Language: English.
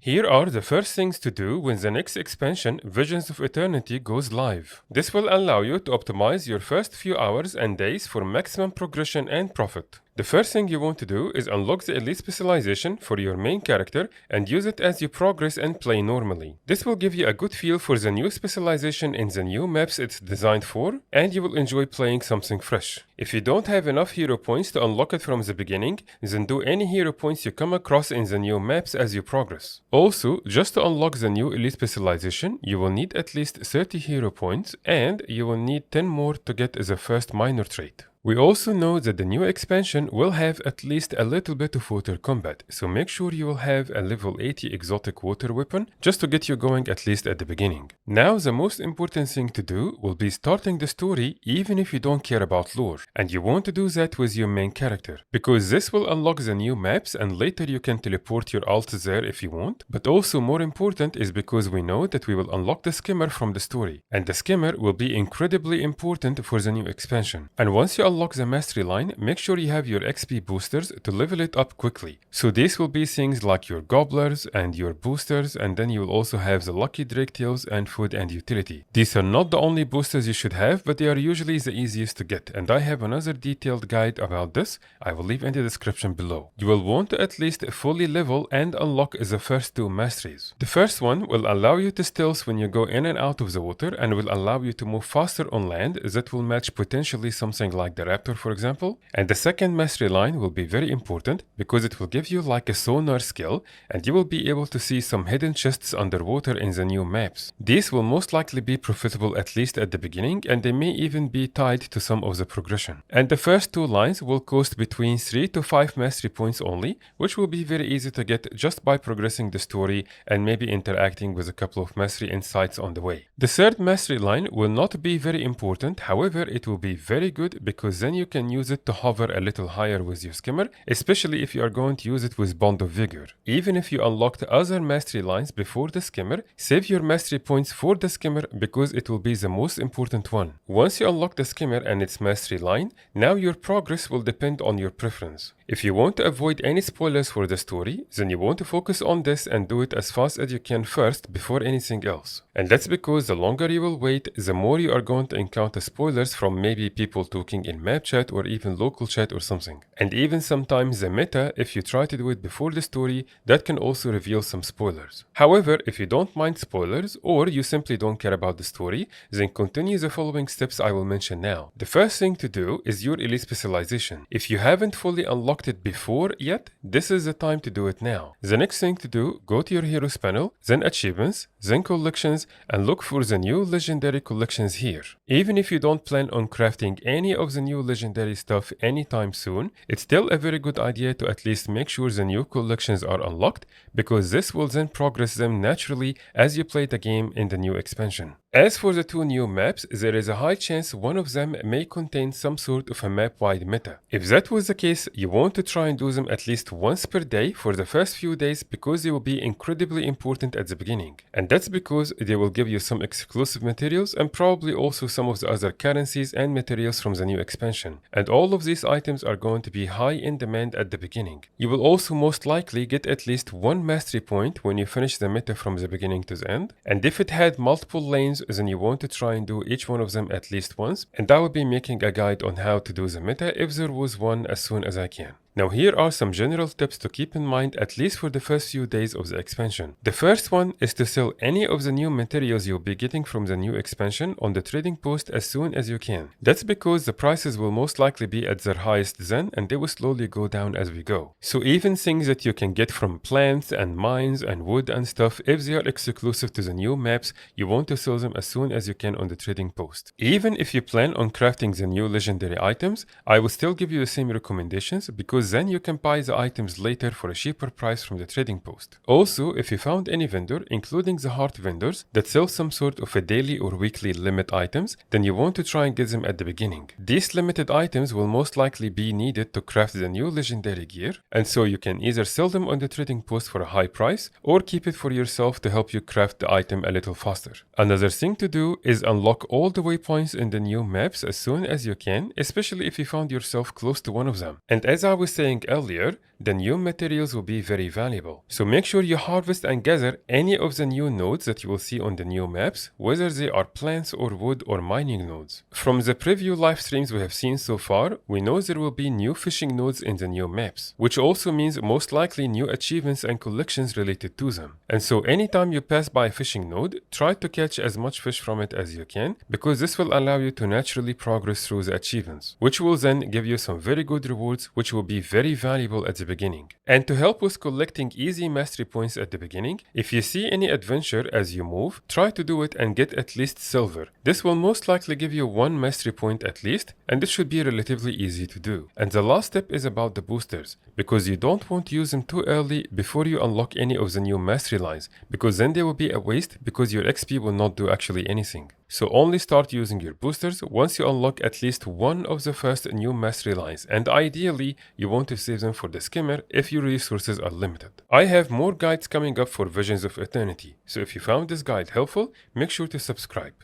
Here are the first things to do when the next expansion, Visions of Eternity, goes live. This will allow you to optimize your first few hours and days for maximum progression and profit. The first thing you want to do is unlock the elite specialization for your main character and use it as you progress and play normally. This will give you a good feel for the new specialization in the new maps it's designed for, and you will enjoy playing something fresh. If you don't have enough hero points to unlock it from the beginning, then do any hero points you come across in the new maps as you progress. Also, just to unlock the new elite specialization, you will need at least 30 hero points, and you will need 10 more to get the first minor trait. We also know that the new expansion will have at least a little bit of water combat, so make sure you will have a level 80 exotic water weapon just to get you going at least at the beginning. Now the most important thing to do will be starting the story even if you don't care about lore, and you want to do that with your main character, because this will unlock the new maps and later you can teleport your alt there if you want, but also more important is because we know that we will unlock the Skimmer from the story, and the Skimmer will be incredibly important for the new expansion. And once you unlock the mastery line, make sure you have your XP boosters to level it up quickly. So these will be things like your gobblers and your boosters, and then you will also have the lucky drake tails and food and utility. These are not the only boosters you should have, but they are usually the easiest to get, and I have another detailed guide about this I will leave in the description below. You will want to at least fully level and unlock the first two masteries. The first one will allow you to stealth when you go in and out of the water and will allow you to move faster on land. That will match potentially something like the raptor, for example. And the second mastery line will be very important because it will give you like a sonar skill, and you will be able to see some hidden chests underwater in the new maps. These will most likely be profitable at least at the beginning, and they may even be tied to some of the progression. And the first two lines will cost between 3 to 5 mastery points only, which will be very easy to get just by progressing the story and maybe interacting with a couple of mastery insights on the way. The third mastery line will not be very important, however it will be very good because then you can use it to hover a little higher with your Skimmer, especially if you are going to use it with Bond of Vigor. Even if you unlocked other mastery lines before the Skimmer, save your mastery points for the Skimmer because it will be the most important one. Once you unlock the Skimmer and its mastery line, now your progress will depend on your preference. If you want to avoid any spoilers for the story, then you want to focus on this and do it as fast as you can first before anything else. And that's because the longer you will wait, the more you are going to encounter spoilers from maybe people talking in map chat or even local chat or something. And even sometimes the meta, if you try to do it before the story, that can also reveal some spoilers. However, if you don't mind spoilers or you simply don't care about the story, then continue the following steps I will mention now. The first thing to do is your elite specialization. If you haven't fully unlocked it before yet, this is the time to do it now. The next thing to do, go to your heroes panel, then achievements, then collections, and look for the new legendary collections here. Even if you don't plan on crafting any of the new legendary stuff anytime soon, it's still a very good idea to at least make sure the new collections are unlocked, because this will then progress them naturally as you play the game in the new expansion. As for the two new maps, there is a high chance one of them may contain some sort of a map-wide meta. If that was the case, you want to try and do them at least once per day for the first few days because they will be incredibly important at the beginning. And that's because they will give you some exclusive materials and probably also some of the other currencies and materials from the new expansion. And all of these items are going to be high in demand at the beginning. You will also most likely get at least one mastery point when you finish the meta from the beginning to the end. And if it had multiple lanes, then you want to try and do each one of them at least once, and I will be making a guide on how to do the meta if there was one as soon as I can. Now here are some general tips to keep in mind at least for the first few days of the expansion. The first one is to sell any of the new materials you'll be getting from the new expansion on the trading post as soon as you can. That's because the prices will most likely be at their highest then, and they will slowly go down as we go. So even things that you can get from plants and mines and wood and stuff, if they are exclusive to the new maps, you want to sell them as soon as you can on the trading post. Even if you plan on crafting the new legendary items, I will still give you the same recommendations because then you can buy the items later for a cheaper price from the trading post. Also, if you found any vendor, including the heart vendors, that sell some sort of a daily or weekly limit items, then you want to try and get them at the beginning. These limited items will most likely be needed to craft the new legendary gear, and so you can either sell them on the trading post for a high price or keep it for yourself to help you craft the item a little faster. Another thing to do is unlock all the waypoints in the new maps as soon as you can, especially if you found yourself close to one of them. And as I was was saying earlier, the new materials will be very valuable. So make sure you harvest and gather any of the new nodes that you will see on the new maps, whether they are plants or wood or mining nodes. From the preview live streams we have seen so far, we know there will be new fishing nodes in the new maps, which also means most likely new achievements and collections related to them. And so anytime you pass by a fishing node, try to catch as much fish from it as you can, because this will allow you to naturally progress through the achievements, which will then give you some very good rewards, which will be very valuable at the beginning. And to help with collecting easy mastery points at the beginning, if you see any adventure as you move, try to do it and get at least silver. This will most likely give you 1 mastery point at least, and it should be relatively easy to do. And the last step is about the boosters, because you don't want to use them too early before you unlock any of the new mastery lines, because then they will be a waste because your XP will not do actually anything. So only start using your boosters once you unlock at least one of the first new mastery lines, and ideally you want to save them for the Skimmer if your resources are limited. I have more guides coming up for Visions of Eternity, so if you found this guide helpful, make sure to subscribe.